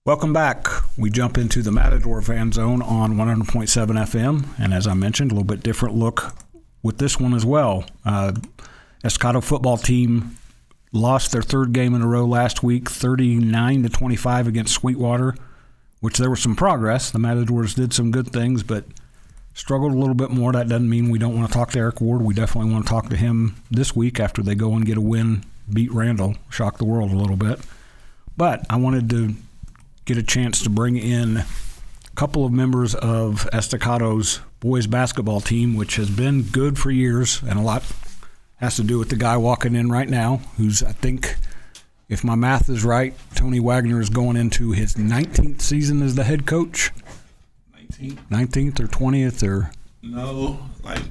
Welcome back. We jump into the Matador fan zone on 100.7 FM, and as I mentioned, a little bit different look with this one as well. Estacado football team lost their third game in a row last week, 39-25 against Sweetwater, which there was some progress. The Matadors did some good things, but struggled a little bit more. That doesn't mean we don't want to talk to Eric Ward. We definitely want to talk to him this week after they go and get a win, beat Randall, shock the world a little bit. But I wanted to get a chance to bring in a couple of members of Estacado's boys basketball team, which has been good for years, and a lot has to do with the guy walking in right now, who's, I think, if my math is right, Tony Wagner is going into his 19th season as the head coach. 19th or 20th or? No, like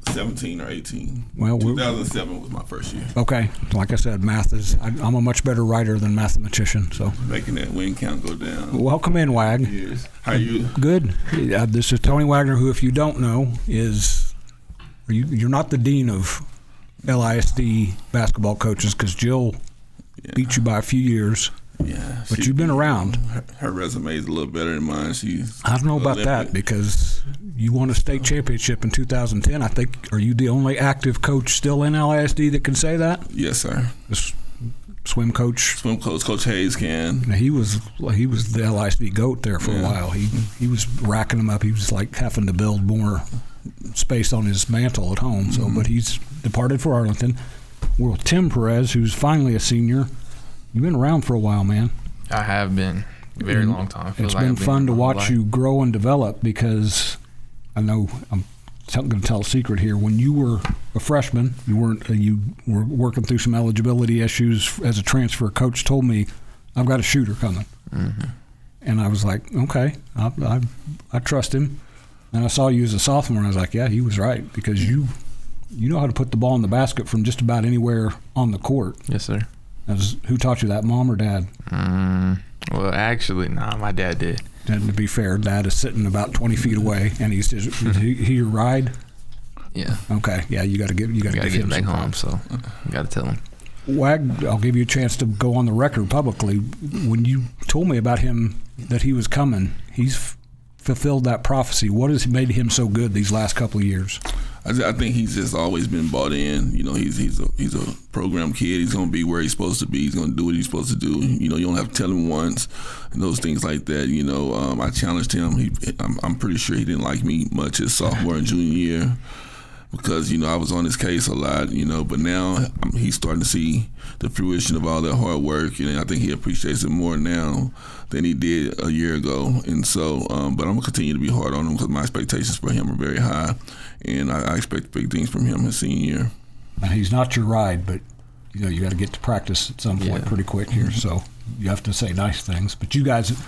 17 or 18. Well, 2007 was my first year. Okay. Like I said, math is, I'm a much better writer than mathematician. So making that win count go down. Welcome in, Wag. Yes. How are you? Good. This is Tony Wagner, who, if you don't know, you're not the dean of LISD basketball coaches because Jill beat you by a few years. Yeah, but you've been around. Her resume is a little better than mine. I don't know about that because you won a state championship in 2010. I think, are you the only active coach still in LISD that can say that? Yes, sir. Swim coach. Coach Hayes can. He was the LISD GOAT there for a while. He was racking them up. He was like having to build more space on his mantle at home. So, but he's departed for Arlington. Well, Tim Perez, who's finally a senior. You've been around for a while, man. I have been a very long time. It's been fun to watch you grow and develop because I know I'm going to tell a secret here. When you were a freshman, you were working through some eligibility issues as a transfer. Coach told me, I've got a shooter coming. Mm-hmm. And I was like, okay, I trust him. And I saw you as a sophomore, and I was like, yeah, he was right because you know how to put the ball in the basket from just about anywhere on the court. Yes, sir. Who taught you that, mom or dad? Well, actually, my dad did. And to be fair, dad is sitting about 20 feet away, and is he your ride? Yeah. Okay. Yeah, you got to get him back home, so you got to tell him. Wag, I'll give you a chance to go on the record publicly. When you told me about him that he was coming, he's fulfilled that prophecy. What has made him so good these last couple of years? I think he's just always been bought in. You know, he's a program kid. He's going to be where he's supposed to be. He's going to do what he's supposed to do. You know, you don't have to tell him once and those things like that. You know, I challenged him. I'm pretty sure he didn't like me much his sophomore and junior year because, you know, I was on his case a lot, you know, but now he's starting to see the fruition of all that hard work, and I think he appreciates it more now than he did a year ago. And so, but I'm going to continue to be hard on him because my expectations for him are very high, and I expect big things from him his senior year. Now, he's not your ride, but, you know, you got to get to practice at some point pretty quick here, so you have to say nice things. But you guys,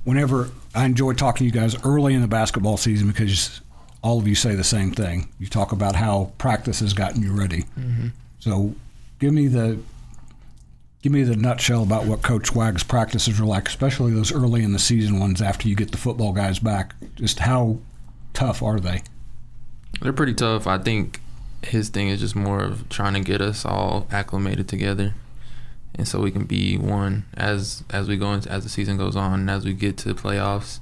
whenever I enjoy talking to you guys early in the basketball season because all of you say the same thing. You talk about how practice has gotten you ready. Mm-hmm. So give me the nutshell about what Coach Wag's practices are like, especially those early in the season ones after you get the football guys back. Just how tough are they? They're pretty tough. I think his thing is just more of trying to get us all acclimated together, and so we can be one as we go into, as the season goes on and as we get to the playoffs.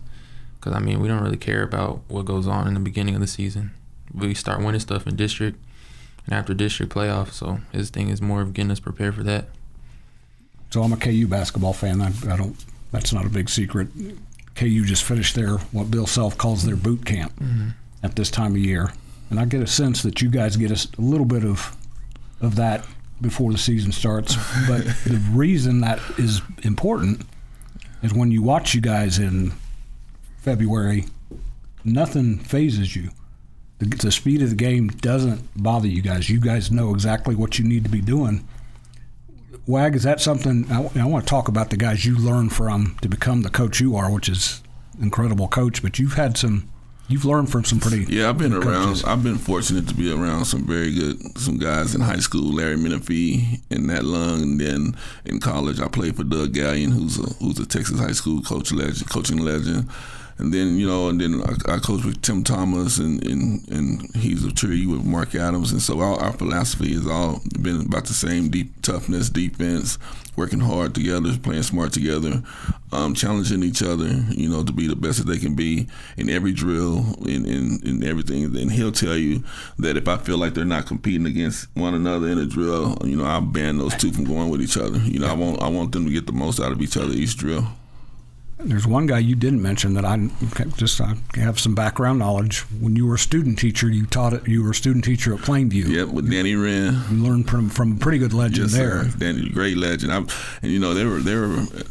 Because, I mean, we don't really care about what goes on in the beginning of the season. We start winning stuff in district and after district playoffs. So his thing is more of getting us prepared for that. So I'm a KU basketball fan. I don't. That's not a big secret. KU just finished what Bill Self calls their boot camp at this time of year. And I get a sense that you guys get a little bit of that before the season starts. But the reason that is important is when you watch you guys in February, nothing phases you. The speed of the game doesn't bother you guys. You guys know exactly what you need to be doing. Wag, is that something I want to talk about the guys you learned from to become the coach you are, which is incredible coach, but you've learned from some pretty I've been good around. coaches. I've been fortunate to be around some guys in high school, Larry Menifee and Nat Lung, and then in college I played for Doug Gallion, who's a Texas high school coaching legend. And then I coach with Tim Thomas, and he's a tree with Mark Adams. And so our philosophy has all been about the same: toughness, defense, working hard together, playing smart together, challenging each other, to be the best that they can be in every drill, in everything. And he'll tell you that if I feel like they're not competing against one another in a drill, I'll ban those two from going with each other. I want them to get the most out of each other each drill. There's one guy you didn't mention that I have some background knowledge. When you were a student teacher, you were a student teacher at Plainview. Yep, with Danny Wren. You learned from a pretty good legend there. Sir. Danny, great legend. They were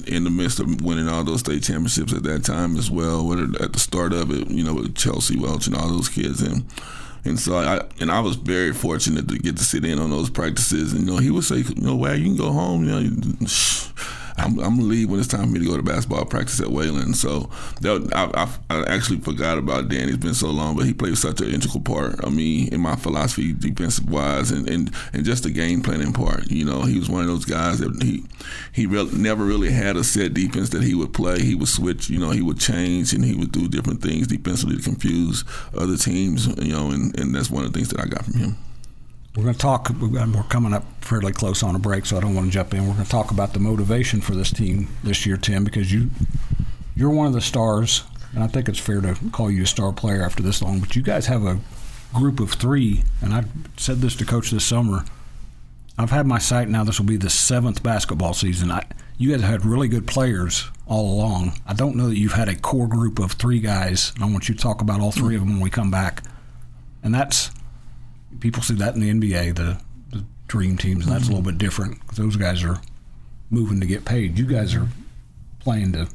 in the midst of winning all those state championships at that time as well. Whether at the start of it, with Chelsea Welch and all those kids And so I was very fortunate to get to sit in on those practices. And he would say, Wag, you can go home. I'm gonna leave when it's time for me to go to basketball practice at Wayland. So I actually forgot about Dan. It's been so long, but he played such an integral part of me in my philosophy, defensive wise, and just the game planning part. He was one of those guys that he never really had a set defense that he would play. He would switch. He would change, and he would do different things defensively to confuse other teams. And that's one of the things that I got from him. We're going to talk, we're coming up fairly close on a break, so I don't want to jump in. We're going to talk about the motivation for this team this year, Tim, because you're one of the stars, and I think it's fair to call you a star player after this long, but you guys have a group of three, and I said this to Coach this summer. I've had my sight now, this will be the 7th basketball season. You guys have had really good players all along. I don't know that you've had a core group of 3 guys, and I want you to talk about all 3 of them when we come back. And that's... People see that in the NBA, the dream teams, and that's a little bit different. Those guys are moving to get paid. You guys are playing to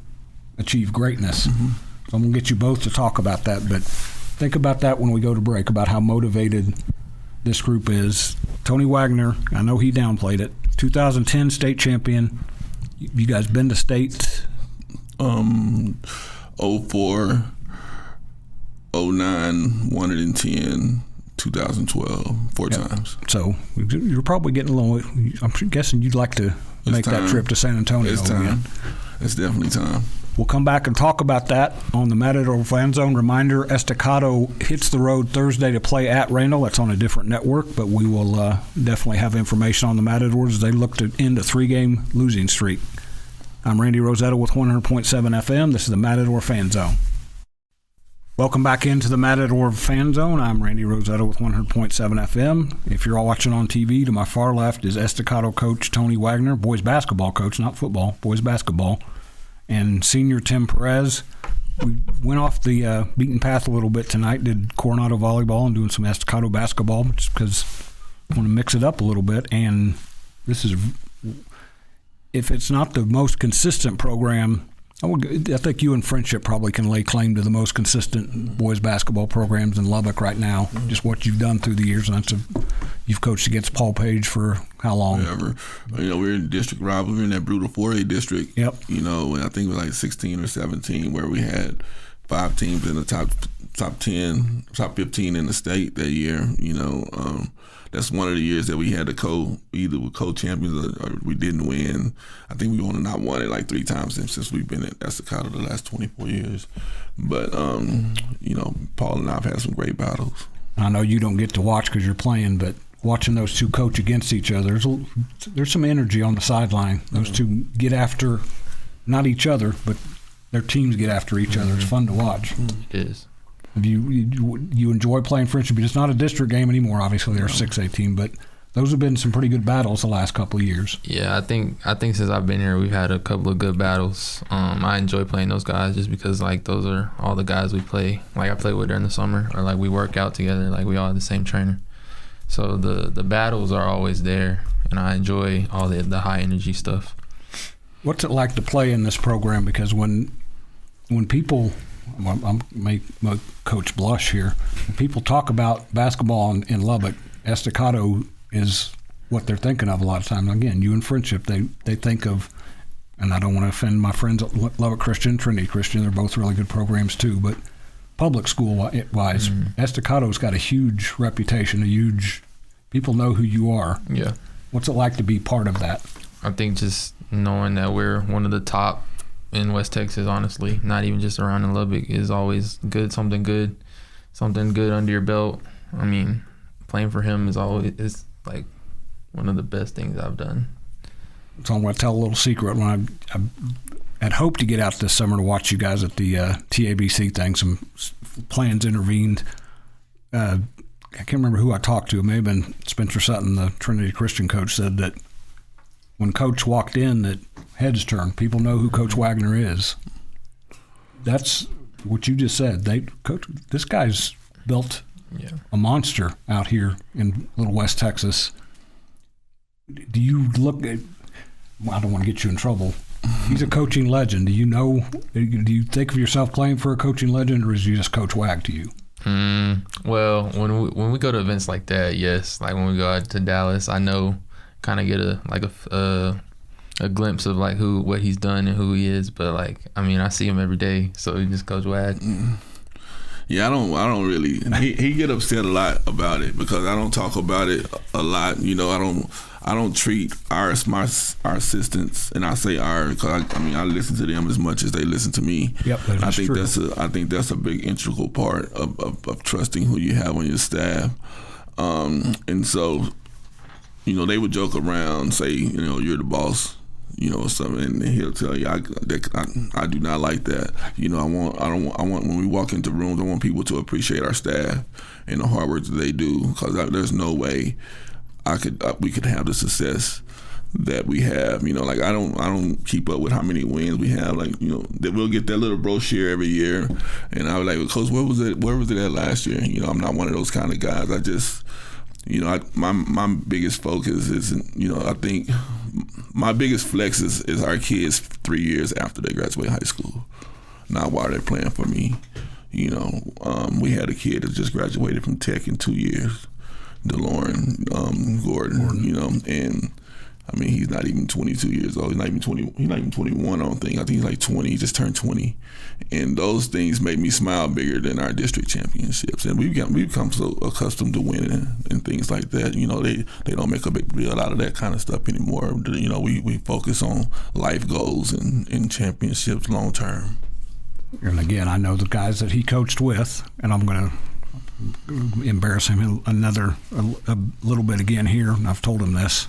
achieve greatness. Mm-hmm. So I'm going to get you both to talk about that, but think about that when we go to break, about how motivated this group is. Tony Wagner, I know he downplayed it, 2010 state champion. You guys been to state? 04, 09, 110. 2012, 4 times. So you're probably getting a little. I'm guessing you'd like to make that trip to San Antonio. It's time. Again. It's definitely time. We'll come back and talk about that on the Matador Fan Zone. Reminder: Estacado hits the road Thursday to play at Randall. That's on a different network, but we will definitely have information on the Matadors as they look to end a 3-game losing streak. I'm Randy Rosetta with 100.7 FM. This is the Matador Fan Zone. Welcome back into the Matador Fan Zone. I'm Randy Rosetta with 100.7 FM. If you're all watching on TV, to my far left is Estacado coach Tony Wagner, boys basketball coach, not football, boys basketball, and senior Tim Perez. We went off the beaten path a little bit tonight, did Coronado volleyball and doing some Estacado basketball just because I want to mix it up a little bit. And this is, if it's not the most consistent program, I think you and Friendship probably can lay claim to the most consistent boys basketball programs in Lubbock right now. Just what you've done through the years. And you've coached against Paul Page for how long? Forever. We're in district rivalry. We're in that brutal 4A district. Yep. And I think it was like 16 or 17 where we had 5 teams in the top 10, top 15 in the state that year. That's one of the years that we had to either with co-champions or we didn't win. I think we've only not won it like 3 times since we've been at Estacado the last 24 years. But, Paul and I have had some great battles. I know you don't get to watch because you're playing, but watching those two coach against each other, there's some energy on the sideline. Those two get after, not each other, but their teams get after each other. It's fun to watch. It is. You enjoy playing Friendship. It's not a district game anymore. Obviously, they're a 6A team, but those have been some pretty good battles the last couple of years. Yeah, I think since I've been here, we've had a couple of good battles. I enjoy playing those guys just because those are all the guys we play. I play with during the summer, or we work out together. We all have the same trainer. So the battles are always there, and I enjoy all the high energy stuff. What's it like to play in this program? Because when people, I make Coach blush here, when people talk about basketball in Lubbock, Estacado is what they're thinking of a lot of times. Again, you and Friendship, they think of, and I don't want to offend my friends at Lubbock Christian, Trinity Christian, they're both really good programs too, but public school-wise, Estacado's got a huge reputation, people know who you are. Yeah. What's it like to be part of that? I think just knowing that we're one of the top in West Texas, honestly, not even just around in Lubbock, is always good. Something good under your belt. I mean, playing for him is like one of the best things I've done. So I'm going to tell a little secret. When I had hoped to get out this summer to watch you guys at the TABC thing, some plans intervened. I can't remember who I talked to. It may have been Spencer Sutton, the Trinity Christian coach, said that when Coach walked in, that heads turned. People know who Coach Wagner is. That's what you just said. This guy's built a monster out here in Little West Texas. Do you look at? Well, I don't want to get you in trouble. He's a coaching legend. Do you think of yourself playing for a coaching legend, or is he just Coach Wag to you? Well, when we go to events like that, yes. Like when we go out to Dallas, I know, kind of get a glimpse of like what he's done and who he is. But like, I mean, I see him every day, so he just Coach Wag. Yeah, I don't really. He get upset a lot about it because I don't talk about it a lot. You know, I don't treat our assistants, and I say our because I listen to them as much as they listen to me. Yep, I think that's a big integral part of trusting who you have on your staff. And so, you know, they would joke around, say, you know, you're the boss, you know, or something, and he'll tell you, I do not like that. You know, I want when we walk into rooms, I want people to appreciate our staff and the hard work that they do, because there's no way we could have the success that we have. You know, like I don't keep up with how many wins we have. Like, you know, that we'll get that little brochure every year, and I was like, well, Coach, where was it at last year? You know, I'm not one of those kind of guys. I just, you know, my biggest focus is, you know, I think my biggest flex is our kids 3 years after they graduate high school, not while they're playing for me. You know, we had a kid that just graduated from Tech in 2 years, DeLorean Gordon, you know, and I mean, he's not even 22 years old. He's not even 21, I don't think. I think he's like 20. He just turned 20. And those things make me smile bigger than our district championships. And we've become so accustomed to winning and things like that. You know, they don't make a big deal out of that kind of stuff anymore. You know, we focus on life goals and championships long term. And again, I know the guys that he coached with, and I'm going to embarrass him a little bit again here, and I've told him this.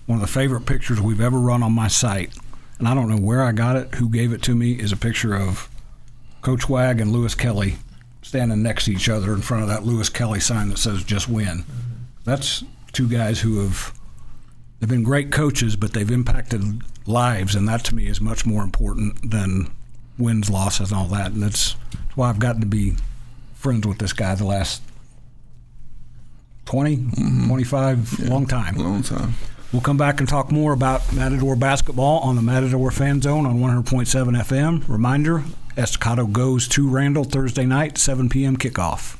One of the favorite pictures we've ever run on my site, and I don't know where I got it, who gave it to me, is a picture of Coach Wag and Lewis Kelly standing next to each other in front of that Lewis Kelly sign that says "Just Win." That's two guys who they've been great coaches, but they've impacted lives, and that to me is much more important than wins, losses, and all that. And that's why I've gotten to be friends with this guy the last 20, 25, long time. Long time. We'll come back and talk more about Matador basketball on the Matador Fan Zone on 100.7 FM. Reminder, Estacado goes to Randall Thursday night, 7 p.m. kickoff.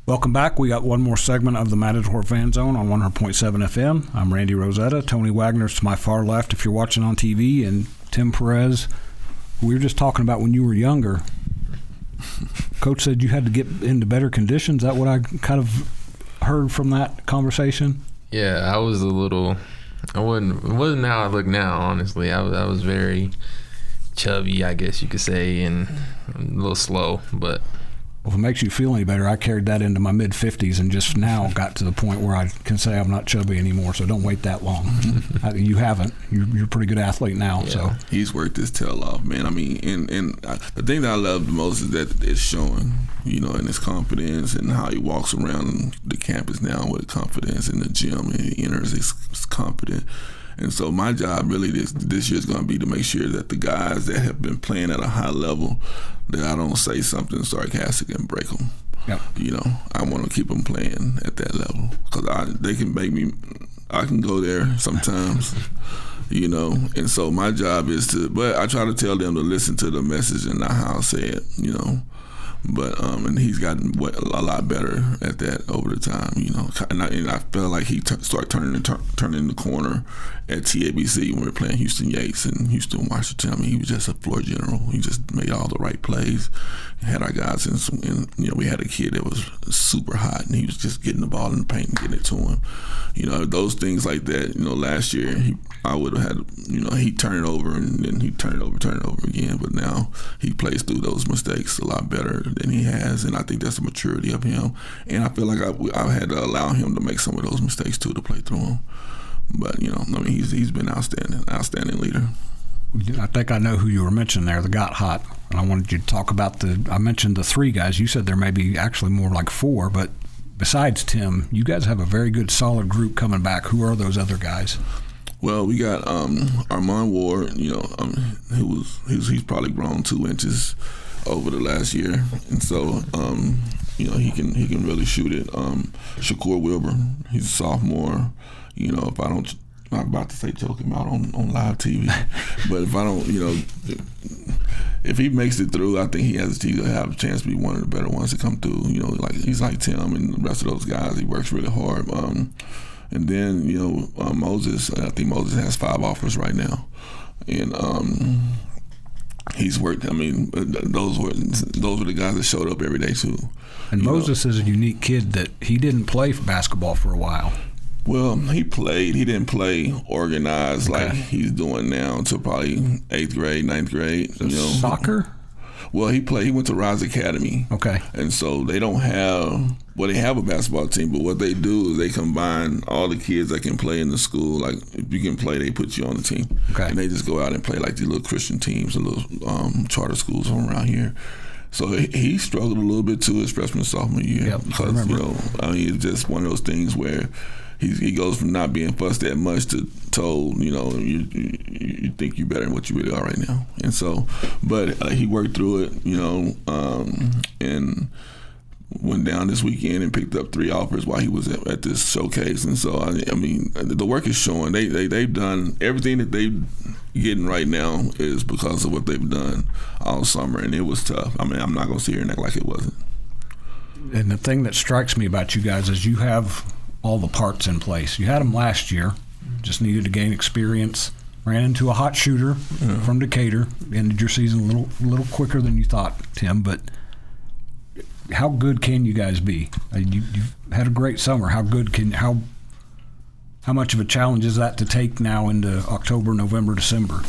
Welcome back. We got one more segment of the Matador Fan Zone on 100.7 FM. I'm Randy Rosetta. Tony Wagner's to my far left if you're watching on TV, and Tim Perez. We were just talking about when you were younger. Coach said you had to get into better conditions. Is that what I kind of heard from that conversation? Yeah, I was it wasn't how I look now, honestly. I was very chubby, I guess you could say, and a little slow, but well, if it makes you feel any better, I carried that into my mid-50s and just now got to the point where I can say I'm not chubby anymore, so don't wait that long. You haven't. You're a pretty good athlete now. Yeah. So he's worked his tail off, man. I mean, and the thing that I love the most is that it's showing, you know, in his confidence and how he walks around the campus now with confidence in the gym, and he enters his confident. And so my job really this year is going to be to make sure that the guys that have been playing at a high level, that I don't say something sarcastic and break them. Yep. You know, I want to keep them playing at that level because they can make me. I can go there sometimes, you know. And so my job is but I try to tell them to listen to the message and not how I say it, you know. But and he's gotten a lot better at that over the time, you know. And I felt like he started turning the corner at TABC when we were playing Houston Yates and Houston Washington. I mean, he was just a floor general. He just made all the right plays. Had our guys and you know, we had a kid that was super hot, and he was just getting the ball in the paint and getting it to him. You know, those things like that. You know, last year I would have had, you know, he'd turn it over and then he'd turn it over again. But now he plays through those mistakes a lot better than he has, and I think that's the maturity of him. And I feel like I've had to allow him to make some of those mistakes too to play through them. But, you know, I mean, he's been outstanding leader. I think I know who you were mentioning there, the got hot. And I wanted you to talk about I mentioned the 3 guys. You said there may be actually more like 4, but besides Tim, you guys have a very good solid group coming back. Who are those other guys? Well, we got Armand Ward, you know, he's probably grown 2 inches over the last year. And so, you know, he can really shoot it. Shakur Wilbur, he's a sophomore. You know, I'm about to say choke him out on live TV, but if I don't, you know, if he makes it through, I think he has to have a chance to be one of the better ones to come through. You know, like he's like Tim and the rest of those guys. He works really hard. And then, you know, Moses. I think Moses has 5 offers right now, and he's worked. I mean, those were the guys that showed up every day too. And Moses is a unique kid that he didn't play basketball for a while. Well, he played. He didn't play organized like he's doing now until probably 8th grade, 9th grade. You know. Soccer? Well, he went to Rise Academy. Okay. And so they don't have, they have a basketball team, but what they do is they combine all the kids that can play in the school. Like, if you can play, they put you on the team. Okay. And they just go out and play like these little Christian teams and little charter schools around here. So he struggled a little bit too his freshman, sophomore year. Yep, because, you know, I mean, it's just one of those things where he goes from not being fussed that much to told, you know, you think you're better than what you really are right now. And so, but he worked through it, you know, and went down this weekend and picked up 3 offers while he was at this showcase. And so, I mean, the work is showing. They've done everything that they're getting right now is because of what they've done all summer, and it was tough. I mean, I'm not going to sit here and act like it wasn't. And the thing that strikes me about you guys is you have all the parts in place. You had them last year, just needed to gain experience. Ran into a hot shooter from Decatur. Ended your season a little quicker than you thought, Tim. But how good can you guys be? You've had a great summer. How much of a challenge is that to take now into October, November, December?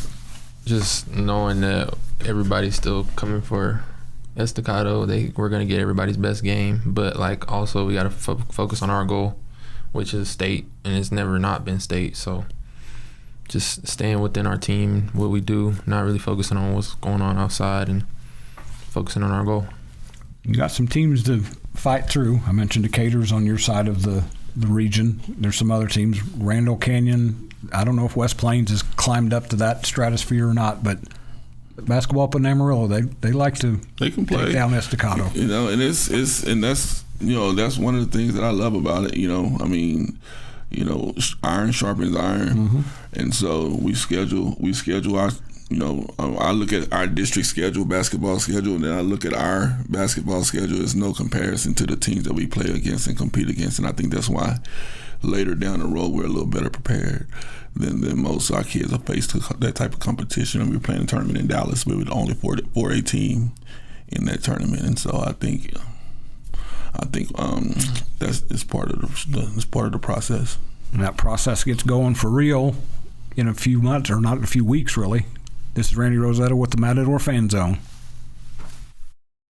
Just knowing that everybody's still coming for Estacado. We're going to get everybody's best game, but like also we got to focus on our goal, which is state, and it's never not been state. So just staying within our team, what we do, not really focusing on what's going on outside and focusing on our goal. You got some teams to fight through. I mentioned Decatur's on your side of the region. There's some other teams. Randall Canyon, I don't know if West Plains has climbed up to that stratosphere or not, but basketball up in Amarillo, they like to can play take down Estacado. You know, and that's you know, that's one of the things that I love about it. You know, I mean, you know, iron sharpens iron, and so we schedule our. You know, I look at our district schedule, basketball schedule, and then I look at our basketball schedule. There's no comparison to the teams that we play against and compete against, and I think that's why later down the road we're a little better prepared than most of our kids have faced that type of competition. And we were playing a tournament in Dallas. We were the only 4A team in that tournament, and so I think that's part of the process. And that process gets going for real in a few months, or not in a few weeks, really. This is Randy Rosetta with the Matador Fan Zone.